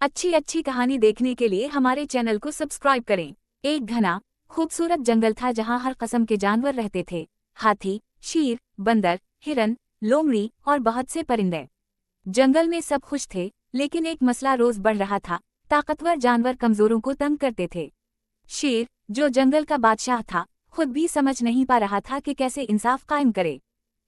अच्छी अच्छी कहानी देखने के लिए हमारे चैनल को सब्सक्राइब करें। एक घना खूबसूरत जंगल था जहां हर किस्म के जानवर रहते थे। हाथी, शेर, बंदर, हिरन, लोमड़ी और बहुत से परिंदे। जंगल में सब खुश थे, लेकिन एक मसला रोज बढ़ रहा था। ताकतवर जानवर कमजोरों को तंग करते थे। शेर, जो जंगल का बादशाह था, खुद भी समझ नहीं पा रहा था कि कैसे इंसाफ कायम करे।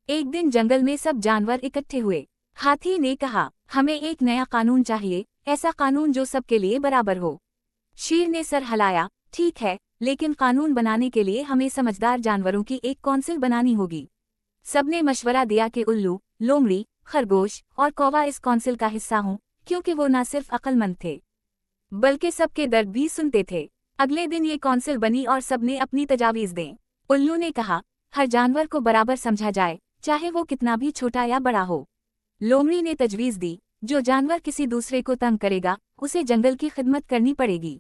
एक दिन जंगल में सब जानवर इकट्ठे हुए। हाथी ने कहा, हमें एक नया कानून चाहिए, ऐसा कानून जो सबके लिए बराबर हो। शेर ने सर हिलाया, ठीक है, लेकिन कानून बनाने के लिए हमें समझदार जानवरों की एक कौंसिल बनानी होगी। सबने मशवरा दिया कि उल्लू, लोमड़ी, खरगोश और कौवा इस कौंसिल का हिस्सा हों, क्योंकि वो न सिर्फ अक्लमंद थे, बल्कि सबके दर्द भी सुनते थे। अगले दिन ये कौंसिल बनी और सबने अपनी तजावीज़ दें। उल्लू ने कहा, हर जानवर को बराबर समझा जाए, चाहे वो कितना भी छोटा या बड़ा हो। लोमड़ी ने तजवीज़ दी, जो जानवर किसी दूसरे को तंग करेगा, उसे जंगल की खिदमत करनी पड़ेगी।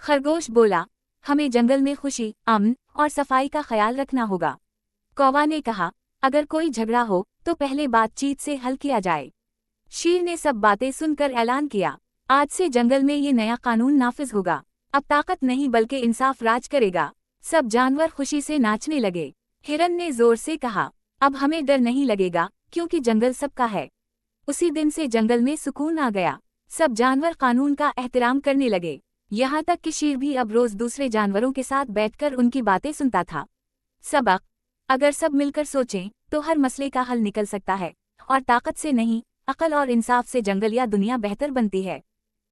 खरगोश बोला, हमें जंगल में खुशी, अमन और सफाई का ख्याल रखना होगा। कौवा ने कहा, अगर कोई झगड़ा हो तो पहले बातचीत से हल किया जाए। शेर ने सब बातें सुनकर ऐलान किया, आज से जंगल में ये नया कानून नाफिज होगा। अब ताकत नहीं बल्कि इंसाफ राज करेगा। सब जानवर खुशी से नाचने लगे। हिरन ने जोर से कहा, अब हमें डर नहीं लगेगा, क्योंकि जंगल सबका है। उसी दिन से जंगल में सुकून आ गया। सब जानवर कानून का एहतराम करने लगे। यहाँ तक कि शेर भी अब रोज दूसरे जानवरों के साथ बैठकर उनकी बातें सुनता था। सबक, अगर सब मिलकर सोचें तो हर मसले का हल निकल सकता है, और ताकत से नहीं, अक्ल और इंसाफ से जंगल या दुनिया बेहतर बनती है।